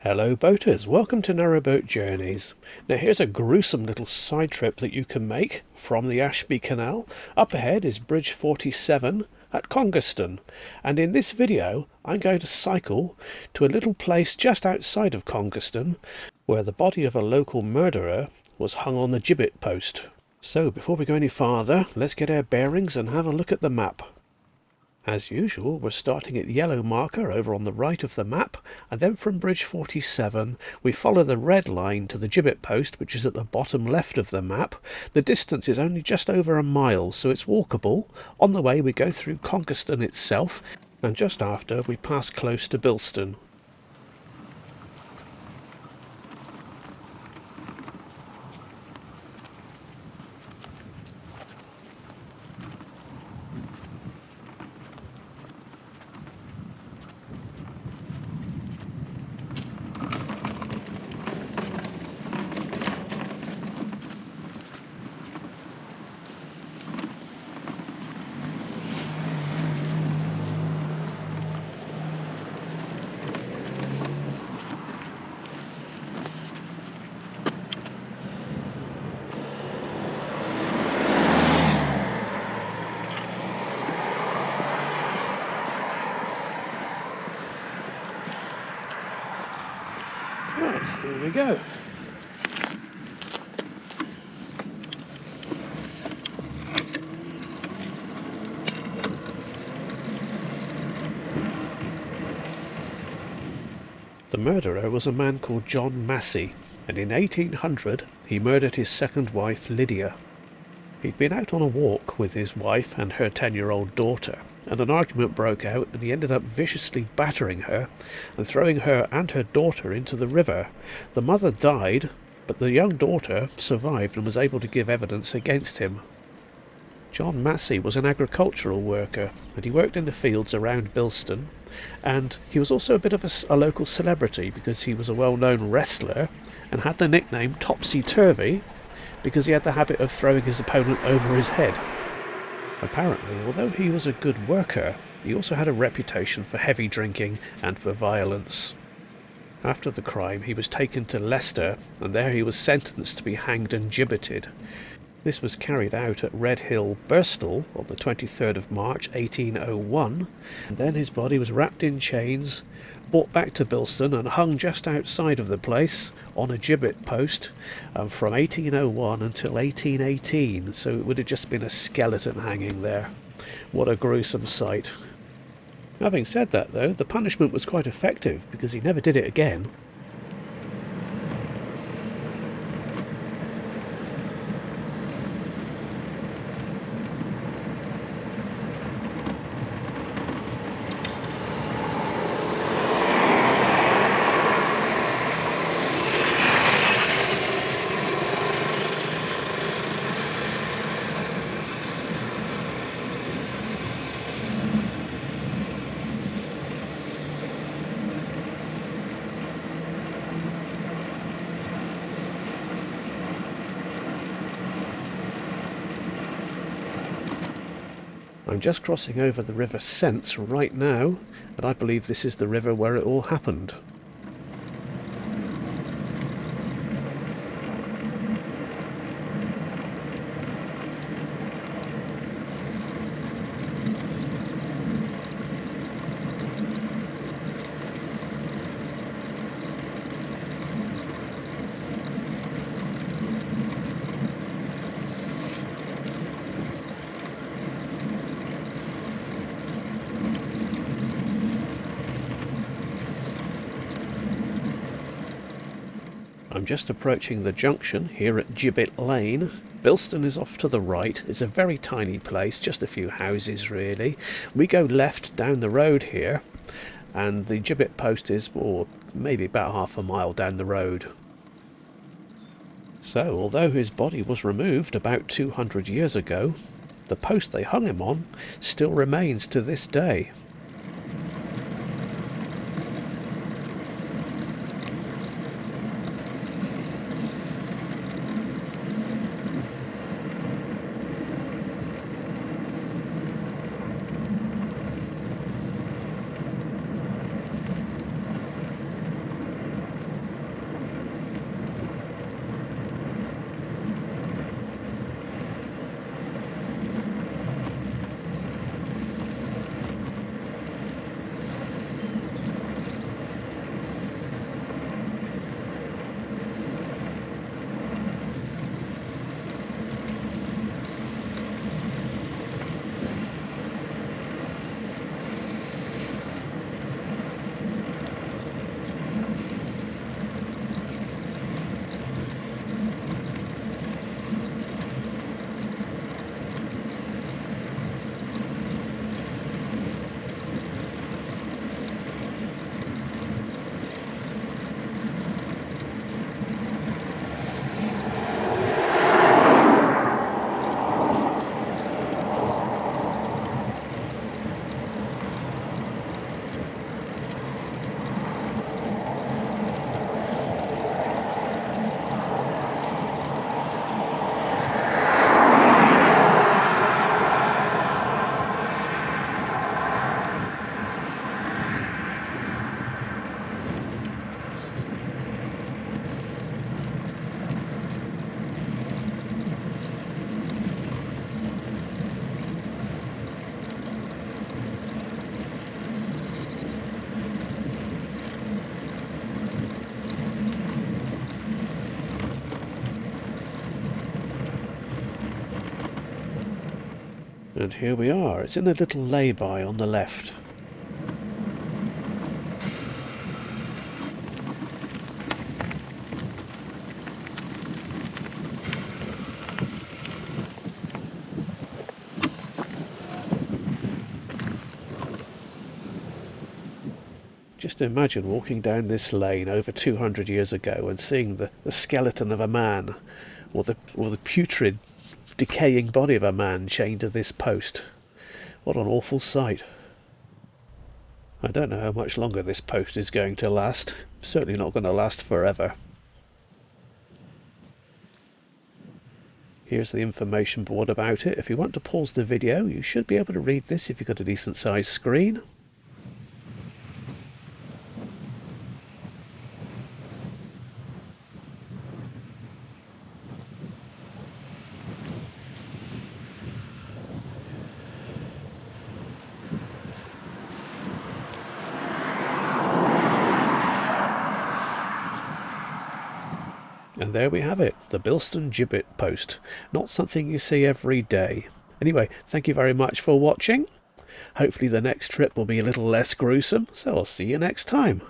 Hello boaters, welcome to Narrowboat Journeys. Now here's a gruesome little side trip that you can make from the Ashby Canal. Up ahead is Bridge 47 at Congerstone, and in this video I'm going to cycle to a little place just outside of Congerstone where the body of a local murderer was hung on the gibbet post. So before we go any farther, let's get our bearings and have a look at the map. As usual, we're starting at the yellow marker over on the right of the map, and then from Bridge 47 we follow the red line to the gibbet post, which is at the bottom left of the map. The distance is only just over a mile, so it's walkable. On the way we go through Congerstone itself, and just after we pass close to Bilstone. Right, here we go. The murderer was a man called John Massey, and in 1800 he murdered his second wife Lydia. He'd been out on a walk with his wife and her 10-year-old daughter, and an argument broke out and he ended up viciously battering her and throwing her and her daughter into the river. The mother died, but the young daughter survived and was able to give evidence against him. John Massey was an agricultural worker, and he worked in the fields around Bilstone, and he was also a bit of a local celebrity because he was a well-known wrestler and had the nickname Topsy-Turvy because he had the habit of throwing his opponent over his head. Apparently, although he was a good worker, he also had a reputation for heavy drinking and for violence. After the crime, he was taken to Leicester, and there he was sentenced to be hanged and gibbeted. This was carried out at Red Hill, Birstall, on the 23rd of March 1801, and then his body was wrapped in chains, brought back to Bilstone and hung just outside of the place on a gibbet post from 1801 until 1818, so it would have just been a skeleton hanging there. What a gruesome sight. Having said that though, the punishment was quite effective because he never did it again. I'm just crossing over the River Sence right now, and I believe this is the river where it all happened. I'm just approaching the junction here at Gibbet Lane. Bilstone is off to the right. It's a very tiny place, just a few houses really. We go left down the road here, and the gibbet post is maybe about half a mile down the road. So, although his body was removed about 200 years ago, the post they hung him on still remains to this day. And here we are. It's in a little lay-by on the left. Just imagine walking down this lane over 200 years ago and seeing the skeleton of a man, or the putrid, decaying body of a man chained to this post. What an awful sight. I don't know how much longer this post is going to last. Certainly not going to last forever. Here's the information board about it. If you want to pause the video, you should be able to read this if you've got a decent sized screen. And there we have it, the Bilstone Gibbet Post. Not something you see every day. Anyway, thank you very much for watching. Hopefully the next trip will be a little less gruesome, so I'll see you next time.